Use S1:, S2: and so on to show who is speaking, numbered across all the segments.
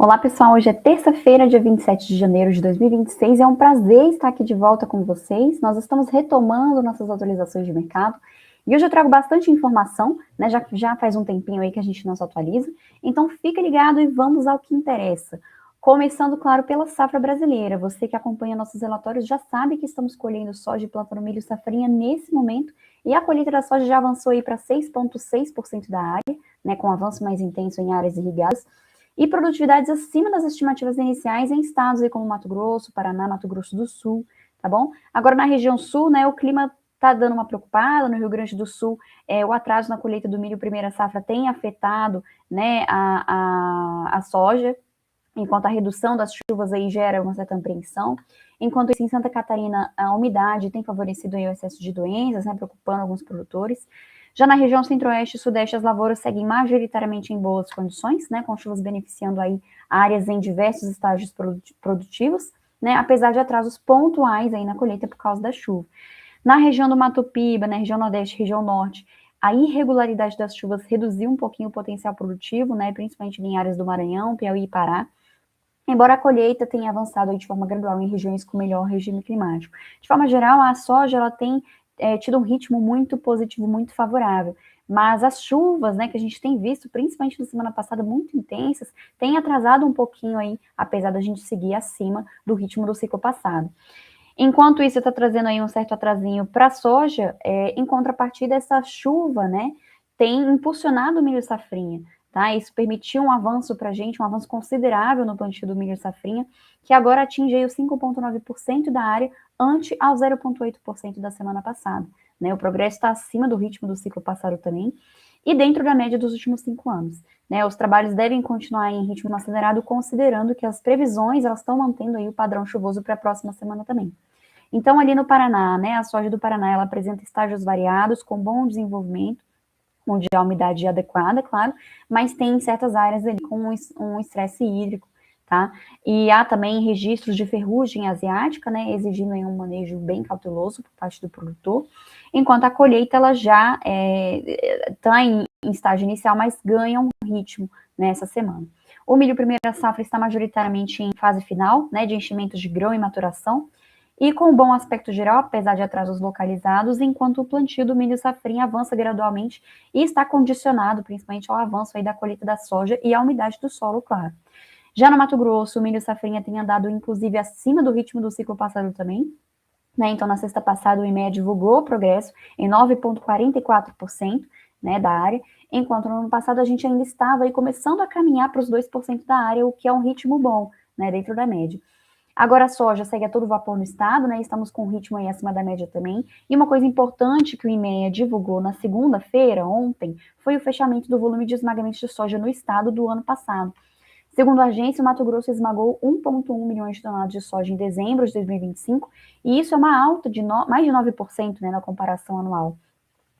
S1: Olá, pessoal. Hoje é terça-feira, dia 27 de janeiro de 2026. É um prazer estar aqui de volta com vocês. Nós estamos retomando nossas atualizações de mercado. E hoje eu trago bastante informação, né? Já faz um tempinho aí que a gente não se atualiza. Então, fica ligado e vamos ao que interessa. Começando, claro, pela safra brasileira. Você que acompanha nossos relatórios já sabe que estamos colhendo soja e plantando milho safrinha nesse momento. E a colheita da soja já avançou aí para 6,6% da área, né? Com um avanço mais intenso em áreas irrigadas e produtividades acima das estimativas iniciais em estados aí como Mato Grosso, Paraná, Mato Grosso do Sul, tá bom? Agora na região sul, né, o clima tá dando uma preocupada. No Rio Grande do Sul, o atraso na colheita do milho primeira safra tem afetado, né, a soja, enquanto a redução das chuvas aí gera uma certa apreensão. Enquanto isso, em Santa Catarina, a umidade tem favorecido aí o excesso de doenças, né, preocupando alguns produtores. Já na região centro-oeste e sudeste, as lavouras seguem majoritariamente em boas condições, né, com chuvas beneficiando aí áreas em diversos estágios produtivos, né, apesar de atrasos pontuais aí na colheita por causa da chuva. Na região do Mato Piba, na região nordeste, região norte, a irregularidade das chuvas reduziu um pouquinho o potencial produtivo, né, principalmente em áreas do Maranhão, Piauí e Pará, embora a colheita tenha avançado aí de forma gradual em regiões com melhor regime climático. De forma geral, a soja ela tem tido um ritmo muito positivo, muito favorável. Mas as chuvas, né, que a gente tem visto, principalmente na semana passada, muito intensas, têm atrasado um pouquinho aí, apesar da gente seguir acima do ritmo do ciclo passado. Enquanto isso está trazendo aí um certo atrasinho para a soja, em contrapartida, essa chuva, né, tem impulsionado o milho safrinha, tá? Isso permitiu um avanço para a gente, um avanço considerável no plantio do milho safrinha, que agora atinge aí os 5,9% da área, ante ao 0,8% da semana passada, né? O progresso está acima do ritmo do ciclo passado também, e dentro da média dos últimos 5 anos. Né, os trabalhos devem continuar em ritmo acelerado, considerando que as previsões elas estão mantendo aí o padrão chuvoso para a próxima semana também. Então, ali no Paraná, né, a soja do Paraná, ela apresenta estágios variados, com bom desenvolvimento, onde a umidade é adequada, claro, mas tem certas áreas ali com um estresse hídrico, tá? E há também registros de ferrugem asiática, né, exigindo aí um manejo bem cauteloso por parte do produtor, enquanto a colheita, ela já está em estágio inicial, mas ganha um ritmo nessa semana. O milho primeira safra está majoritariamente em fase final, né, de enchimento de grão e maturação, e com um bom aspecto geral, apesar de atrasos localizados, enquanto o plantio do milho safrinha avança gradualmente e está condicionado principalmente ao avanço aí da colheita da soja e à umidade do solo, claro. Já no Mato Grosso, o milho safrinha tem andado inclusive acima do ritmo do ciclo passado também, né? Então, na sexta passada, o IMEA divulgou o progresso em 9,44%, né, da área, enquanto no ano passado a gente ainda estava aí começando a caminhar para os 2% da área, o que é um ritmo bom, né, dentro da média. Agora a soja segue a todo vapor no estado, né? Estamos com um ritmo aí acima da média também. E uma coisa importante que o IMEA divulgou na segunda-feira, ontem, foi o fechamento do volume de esmagamento de soja no estado do ano passado. Segundo a agência, o Mato Grosso esmagou 1,1 milhões de toneladas de soja em dezembro de 2025, e isso é uma alta de mais de 9%, né, na comparação anual.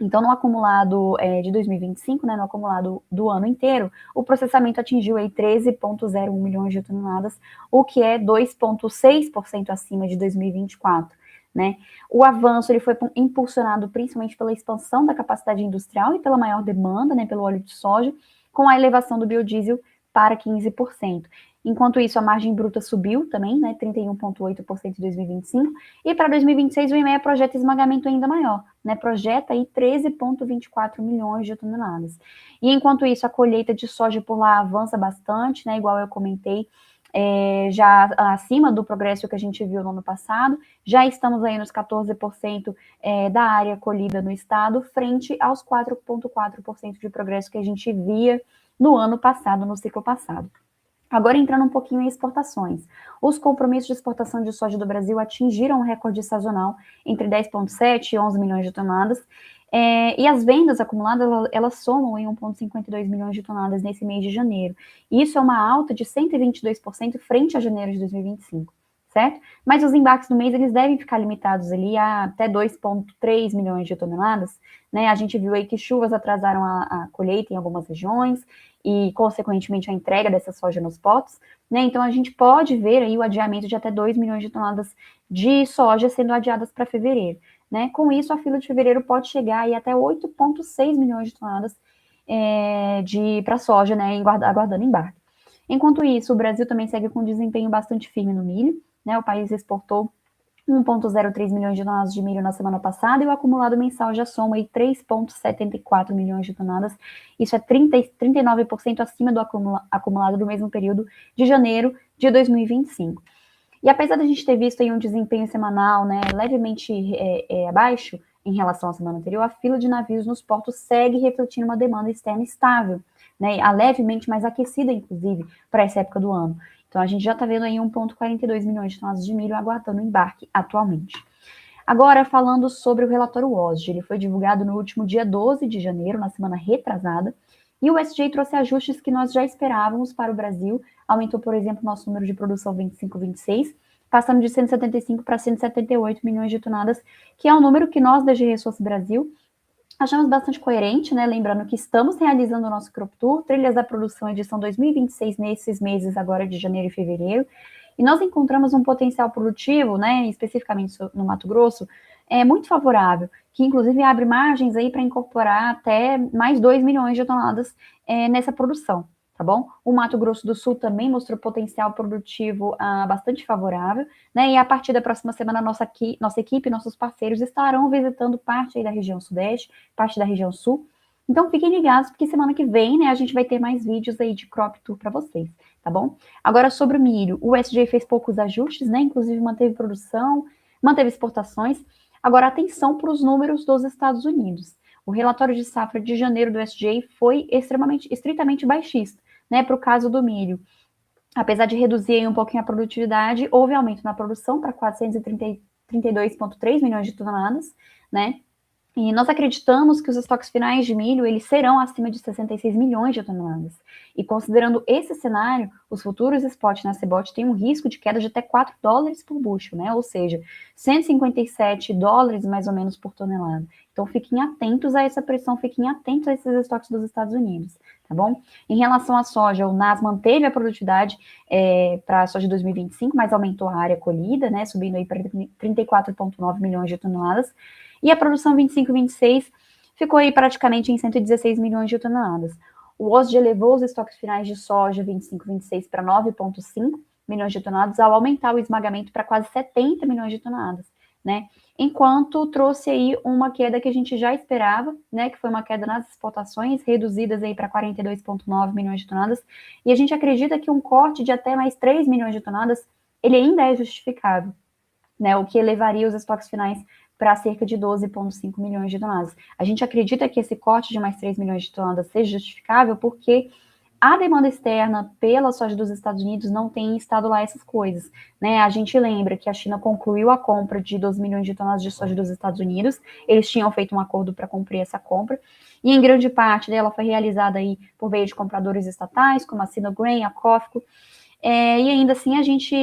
S1: Então, no acumulado de 2025, né, no acumulado do ano inteiro, o processamento atingiu aí 13,01 milhões de toneladas, o que é 2,6% acima de 2024. Né? O avanço ele foi impulsionado principalmente pela expansão da capacidade industrial e pela maior demanda, né, pelo óleo de soja, com a elevação do biodiesel para 15%. Enquanto isso, a margem bruta subiu também, né, 31,8% em 2025, e para 2026 o IMEA projeta esmagamento ainda maior, né, projeta aí 13,24 milhões de toneladas. E enquanto isso, a colheita de soja por lá avança bastante, né, igual eu comentei, já acima do progresso que a gente viu no ano passado, já estamos aí nos 14% da área colhida no estado, frente aos 4,4% de progresso que a gente via no ano passado, no ciclo passado. Agora entrando um pouquinho em exportações. Os compromissos de exportação de soja do Brasil atingiram um recorde sazonal entre 10,7 e 11 milhões de toneladas, e as vendas acumuladas, elas somam em 1,52 milhões de toneladas nesse mês de janeiro. Isso é uma alta de 122% frente a janeiro de 2025, certo? Mas os embarques do mês, eles devem ficar limitados ali a até 2,3 milhões de toneladas, né? A gente viu aí que chuvas atrasaram a colheita em algumas regiões, e, consequentemente, a entrega dessa soja nos potes, né? Então, a gente pode ver aí o adiamento de até 2 milhões de toneladas de soja sendo adiadas para fevereiro, né? Com isso, a fila de fevereiro pode chegar aí até 8,6 milhões de toneladas para soja, né? Aguardando embarque. Enquanto isso, o Brasil também segue com um desempenho bastante firme no milho, né? O país exportou 1,03 milhões de toneladas de milho na semana passada e o acumulado mensal já soma aí 3,74 milhões de toneladas. Isso é 39% acima do acumulado do mesmo período de janeiro de 2025. E apesar da gente ter visto aí um desempenho semanal, né, levemente abaixo em relação à semana anterior, a fila de navios nos portos segue refletindo uma demanda externa estável, né, levemente mais aquecida, inclusive, para essa época do ano. Então, a gente já está vendo aí 1,42 milhões de toneladas de milho aguardando embarque atualmente. Agora, falando sobre o relatório WOSD, ele foi divulgado no último dia 12 de janeiro, na semana retrasada, e o USDA trouxe ajustes que nós já esperávamos para o Brasil. Aumentou, por exemplo, nosso número de produção 25-26, passando de 175 para 178 milhões de toneladas, que é um número que nós, da GE Resource Brasil, achamos bastante coerente, né? Lembrando que estamos realizando o nosso Crop Tour, Trilhas da Produção, edição 2026, nesses meses agora de janeiro e fevereiro, e nós encontramos um potencial produtivo, né, especificamente no Mato Grosso, muito favorável, que inclusive abre margens aí para incorporar até mais 2 milhões de toneladas nessa produção, tá bom? O Mato Grosso do Sul também mostrou potencial produtivo bastante favorável, né? E a partir da próxima semana, nossa equipe, nossos parceiros estarão visitando parte aí da região Sudeste, parte da região Sul. Então fiquem ligados, porque semana que vem, né, a gente vai ter mais vídeos aí de Crop Tour para vocês, tá bom? Agora, sobre o milho, o USDA fez poucos ajustes, né? Inclusive manteve produção, manteve exportações. Agora, atenção para os números dos Estados Unidos. O relatório de safra de janeiro do USDA foi estritamente baixista, né? Para o caso do milho. Apesar de reduzir um pouquinho a produtividade, houve aumento na produção para 432,3 milhões de toneladas, né? E nós acreditamos que os estoques finais de milho eles serão acima de 66 milhões de toneladas. E considerando esse cenário, os futuros spots na CBOT têm um risco de queda de até 4 dólares por bushel, né? Ou seja, 157 dólares mais ou menos por tonelada. Então fiquem atentos a essa pressão, fiquem atentos a esses estoques dos Estados Unidos, tá bom? Em relação à soja, o NAS manteve a produtividade para a soja de 2025, mas aumentou a área colhida, né? Subindo aí para 34,9 milhões de toneladas. E a produção 25-26 ficou aí praticamente em 116 milhões de toneladas. O OSD elevou os estoques finais de soja 25-26 para 9,5 milhões de toneladas, ao aumentar o esmagamento para quase 70 milhões de toneladas, né? Enquanto trouxe aí uma queda que a gente já esperava, né? Que foi uma queda nas exportações, reduzidas aí para 42,9 milhões de toneladas, e a gente acredita que um corte de até mais 3 milhões de toneladas, ele ainda é justificável, né? O que elevaria os estoques finais para cerca de 12,5 milhões de toneladas. A gente acredita que esse corte de mais 3 milhões de toneladas seja justificável porque a demanda externa pela soja dos Estados Unidos não tem estado lá essas coisas, né? A gente lembra que a China concluiu a compra de 12 milhões de toneladas de soja dos Estados Unidos, eles tinham feito um acordo para cumprir essa compra, e em grande parte dela foi realizada aí por meio de compradores estatais, como a Sinograin, a Cofco, e ainda assim a gente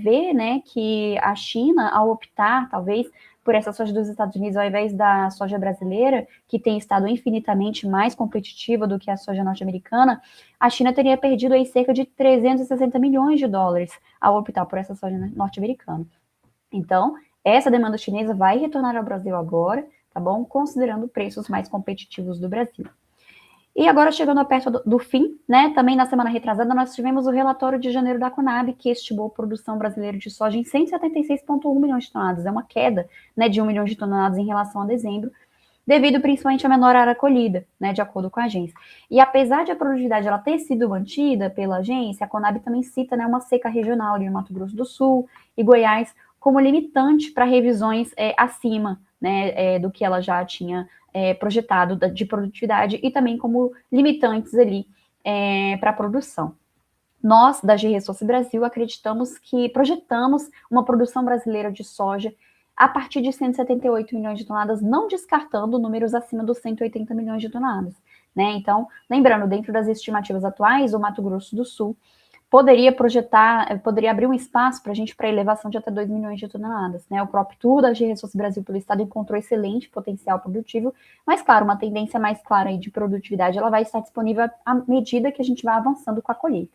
S1: vê, né, que a China, ao optar, talvez, por essa soja dos Estados Unidos, ao invés da soja brasileira, que tem estado infinitamente mais competitiva do que a soja norte-americana, a China teria perdido aí cerca de 360 milhões de dólares ao optar por essa soja norte-americana. Então, essa demanda chinesa vai retornar ao Brasil agora, tá bom? Considerando preços mais competitivos do Brasil. E agora, chegando perto do fim, né, também na semana retrasada, nós tivemos o relatório de janeiro da Conab, que estimou a produção brasileira de soja em 176,1 milhões de toneladas. É uma queda, né, de 1 milhão de toneladas em relação a dezembro, devido principalmente à menor área colhida, né, de acordo com a agência. E apesar de a produtividade ela ter sido mantida pela agência, a Conab também cita, né, uma seca regional ali no Mato Grosso do Sul e Goiás como limitante para revisões acima, né, do que ela já tinha projetado de produtividade e também como limitantes ali para a produção. Nós, da GE Resource Brasil, projetamos uma produção brasileira de soja a partir de 178 milhões de toneladas, não descartando números acima dos 180 milhões de toneladas, né? Então, lembrando, dentro das estimativas atuais, o Mato Grosso do Sul poderia abrir um espaço para a gente para elevação de até 2 milhões de toneladas, né? O Crop Tour da GE Resource Brasil pelo estado encontrou excelente potencial produtivo, mas claro, uma tendência mais clara aí de produtividade, ela vai estar disponível à medida que a gente vai avançando com a colheita,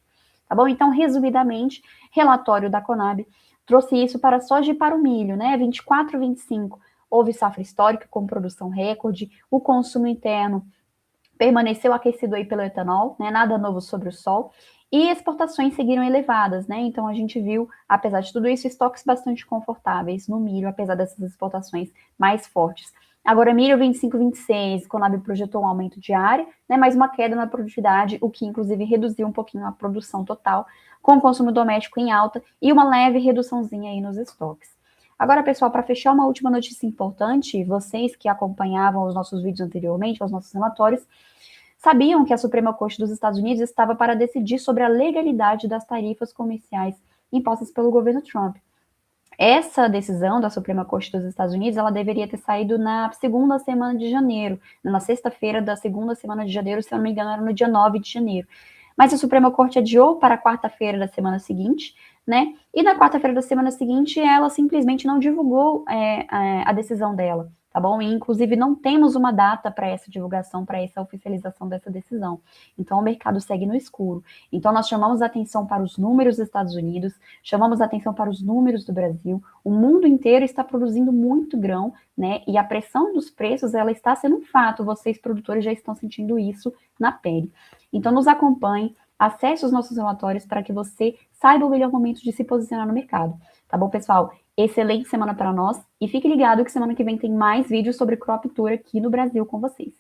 S1: tá bom? Então, resumidamente, relatório da Conab trouxe isso para a soja e para o milho, né? 24, 25, houve safra histórica com produção recorde, o consumo interno permaneceu aquecido aí pelo etanol, né? Nada novo sobre o sol. E exportações seguiram elevadas, né? Então a gente viu, apesar de tudo isso, estoques bastante confortáveis no milho, apesar dessas exportações mais fortes. Agora, milho 25, 26, Conab projetou um aumento de área, né, mas uma queda na produtividade, o que inclusive reduziu um pouquinho a produção total, com o consumo doméstico em alta e uma leve reduçãozinha aí nos estoques. Agora, pessoal, para fechar uma última notícia importante, vocês que acompanhavam os nossos vídeos anteriormente, os nossos relatórios, sabiam que a Suprema Corte dos Estados Unidos estava para decidir sobre a legalidade das tarifas comerciais impostas pelo governo Trump. Essa decisão da Suprema Corte dos Estados Unidos, ela deveria ter saído na segunda semana de janeiro, na sexta-feira da segunda semana de janeiro, se eu não me engano, era no dia 9 de janeiro. Mas a Suprema Corte adiou para a quarta-feira da semana seguinte, né? E na quarta-feira da semana seguinte, ela simplesmente não divulgou a decisão dela, tá bom? E, inclusive, não temos uma data para essa divulgação, para essa oficialização dessa decisão. Então, o mercado segue no escuro. Então, nós chamamos a atenção para os números dos Estados Unidos, chamamos a atenção para os números do Brasil. O mundo inteiro está produzindo muito grão, né? E a pressão dos preços, ela está sendo um fato. Vocês, produtores, já estão sentindo isso na pele. Então, nos acompanhe, acesse os nossos relatórios para que você saiba o melhor momento de se posicionar no mercado. Tá bom, pessoal? Excelente semana para nós e fique ligado que semana que vem tem mais vídeos sobre crop tour aqui no Brasil com vocês.